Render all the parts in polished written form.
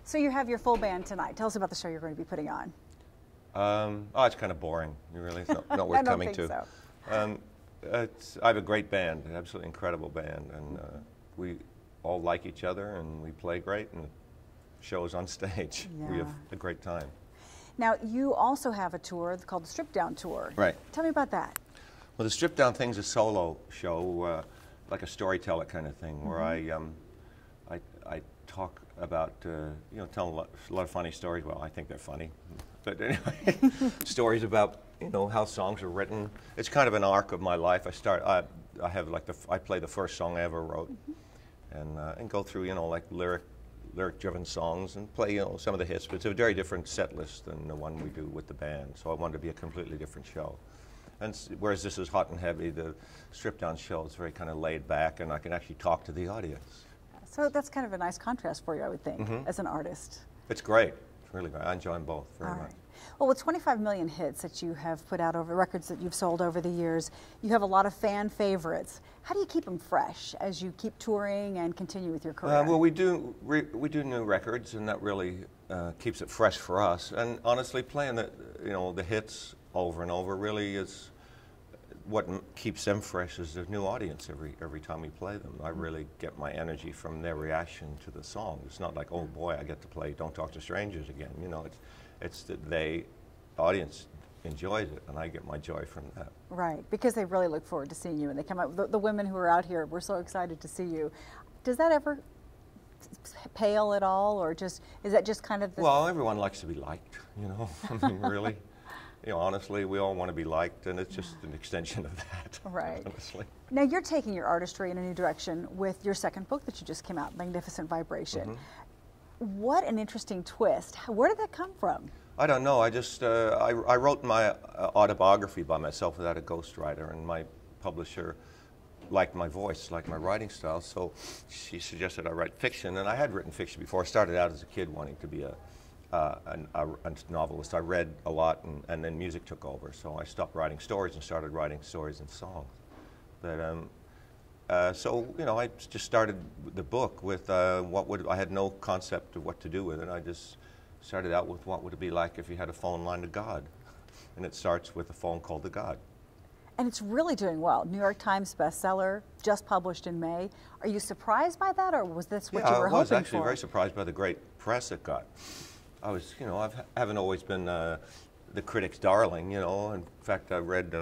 So you have your full band tonight. Tell us about the show you're going to be putting on. Oh, it's kind of boring. Really, it's not worth I don't coming think to. So. I have a great band, an absolutely incredible band, and we all like each other, and we play great, and the show's on stage. Yeah. We have a great time. Now, you also have a tour called the Strip Down Tour. Right. Tell me about that. Well, the Strip Down thing's a solo show, like a storyteller kind of thing, where I talk about, tell a lot of funny stories. Well, I think they're funny, but anyway, stories about how songs are written. It's kind of an arc of my life. I have I play the first song I ever wrote, and go through like lyric-driven songs and play some of the hits. But it's a very different set list than the one we do with the band. So I wanted to be a completely different show. And whereas this is hot and heavy, the Strip Down show is very kind of laid back, and I can actually talk to the audience. So that's kind of a nice contrast for you, I would think, as an artist. It's great. It's really great. I enjoy them both very much. Well, with 25 million hits that you have put out over records that you've sold over the years, you have a lot of fan favorites. How do you keep them fresh as you keep touring and continue with your career? Well, we do new records, and that really keeps it fresh for us. And honestly, playing the hits over and over really is what keeps them fresh. Is a new audience every time we play them. I really get my energy from their reaction to the song. It's not like, oh boy, I get to play "Don't Talk to Strangers" again. It's that the audience enjoys it, and I get my joy from that. Right, because they really look forward to seeing you, and they come out. The women who are out here, we're so excited to see you. Does that ever pale at all, or is that just kind of the... Well, everyone likes to be liked, I mean, really. Honestly, we all want to be liked, and it's just an extension of that. Right. Honestly. Now, you're taking your artistry in a new direction with your second book that you just came out, Magnificent Vibration. What an interesting twist. Where did that come from? I don't know. I wrote my autobiography by myself without a ghostwriter, and my publisher liked my voice, liked my writing style, so she suggested I write fiction, and I had written fiction before. I started out as a kid wanting to be a novelist. I read a lot, and then music took over, so I stopped writing stories and started writing stories and songs. But so I just started the book with I had no concept of what to do with it. I just started out with what would it be like if you had a phone line to God, and it starts with a phone call to God. And it's really doing well. New York Times bestseller, just published in May. Are you surprised by that, or was this what you were hoping for? I was actually very surprised by the great press it got. I was, I haven't always been the critic's darling, In fact, I read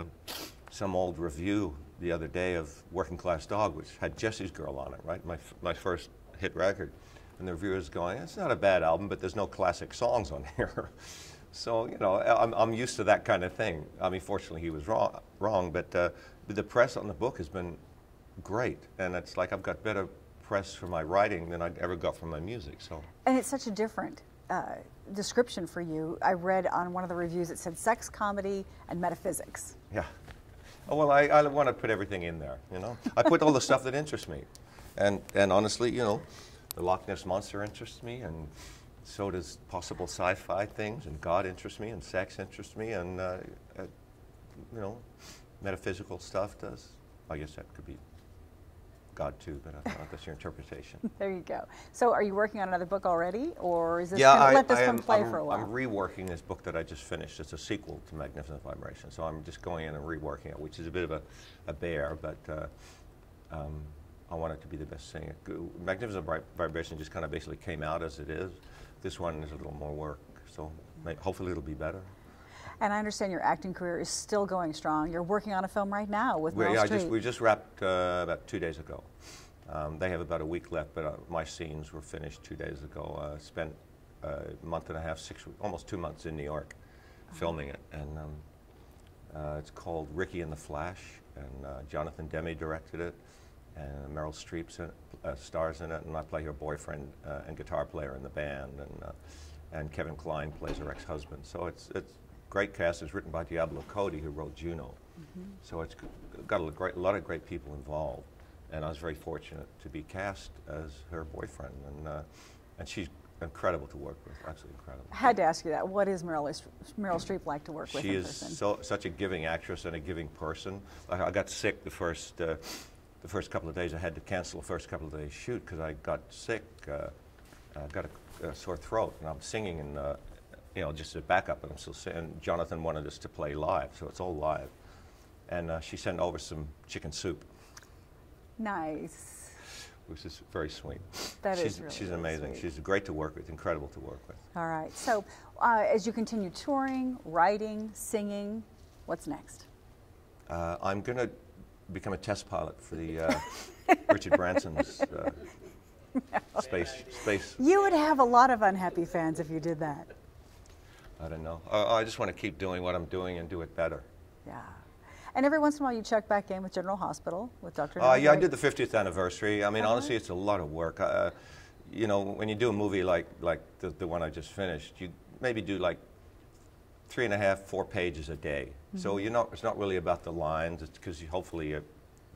some old review the other day of Working Class Dog, which had Jesse's Girl on it, right? My first hit record. And the reviewer's going, it's not a bad album, but there's no classic songs on here. So, I'm used to that kind of thing. I mean, fortunately, he was wrong, but the press on the book has been great. And it's like I've got better press for my writing than I'd ever got from my music. So. And it's such a different description for you. I read on one of the reviews it said sex, comedy, and metaphysics. Yeah. Oh, well, I want to put everything in there, I put all the stuff that interests me. And honestly, the Loch Ness Monster interests me, and so does possible sci-fi things, and God interests me, and sex interests me, and, metaphysical stuff does. I guess that could be God too, but I don't know, that's your interpretation. There you go. So are you working on another book already, or is this let this one play for a while? I'm reworking this book that I just finished. It's a sequel to Magnificent Vibration, so I'm just going in and reworking it, which is a bit of a bear, but I want it to be the best thing. Magnificent Vibration just kind of basically came out as it is. This one is a little more work, so hopefully it'll be better. And I understand your acting career is still going strong. You're working on a film right now with Meryl Streep. We just wrapped about 2 days ago. They have about a week left, but my scenes were finished 2 days ago. Spent a month and a half, almost 2 months in New York filming it. And it's called Ricky and the Flash, and Jonathan Demme directed it, and Meryl Streep stars in it, and I play her boyfriend and guitar player in the band, and Kevin Kline plays her ex-husband. So it's great cast. It's written by Diablo Cody, who wrote Juno. So it's got a lot of great people involved, and I was very fortunate to be cast as her boyfriend, and she's incredible to work with, absolutely incredible. I had to ask you that. What is Meryl Streep like to work with in person? She is such a giving actress and a giving person. I got sick the first couple of days. I had to cancel the first couple of days shoot because I got sick, got a sore throat, and I'm singing, and you know, just as backup, and I'm still singing. Jonathan wanted us to play live, so it's all live. And she sent over some chicken soup. Nice. Which is very sweet. That is really, she's really amazing. sweet. She's great to work with, incredible to work with. All right. So as you continue touring, writing, singing, what's next? I'm going to become a test pilot for the Richard Branson's space. You would have a lot of unhappy fans if you did that. I don't know. I just want to keep doing what I'm doing and do it better. Yeah. And every once in a while you check back in with General Hospital, with Dr. Yeah, I did the 50th anniversary. I mean, honestly, it's a lot of work. You know, when you do a movie like the one I just finished, you maybe do like 3.5, 4 pages a day. So it's not really about the lines. It's because hopefully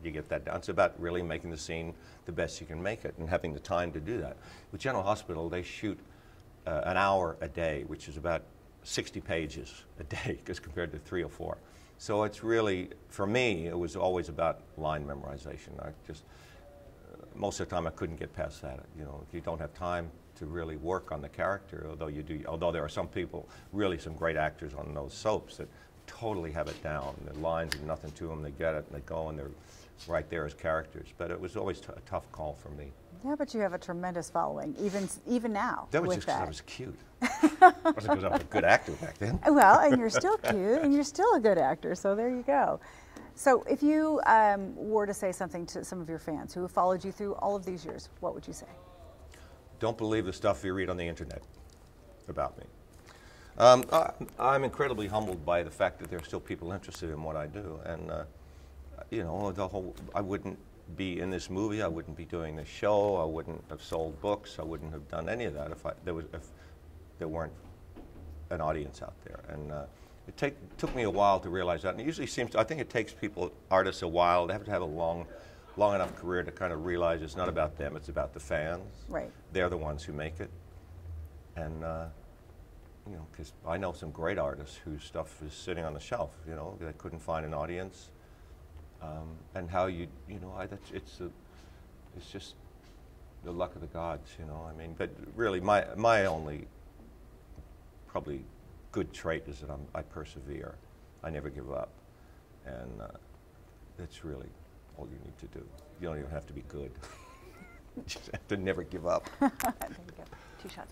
you get that down. It's about really making the scene the best you can make it and having the time to do that. With General Hospital, they shoot an hour a day, which is about 60 pages a day, as compared to 3 or 4. So it's really, for me, it was always about line memorization. I just, most of the time I couldn't get past that. You know, if you don't have time to really work on the character, although there are some people, really some great actors on those soaps that totally have it down. The lines are nothing to them, they get it and they go and they're right there as characters. But it was always a tough call for me. Yeah, but you have a tremendous following, even now. That was with just because that. I was cute. It wasn't because I was a good actor back then. Well, and you're still cute, and you're still a good actor, so there you go. So if you were to say something to some of your fans who have followed you through all of these years, what would you say? Don't believe the stuff you read on the internet about me. I'm incredibly humbled by the fact that there are still people interested in what I do, and you know, I wouldn't be in this movie, I wouldn't be doing this show, I wouldn't have sold books, I wouldn't have done any of that if there weren't an audience out there. And it took me a while to realize that. And it usually I think it takes artists a while. They have to have a long enough career to kind of realize it's not about them, it's about the fans. Right. They're the ones who make it. And you know, because I know some great artists whose stuff is sitting on the shelf, you know, they couldn't find an audience. And how you know, it's just the luck of the gods, you know. I mean, but really, my only probably good trait is that I persevere. I never give up, and that's really all you need to do. You don't even have to be good. You just have to never give up. There you go. 2 shots.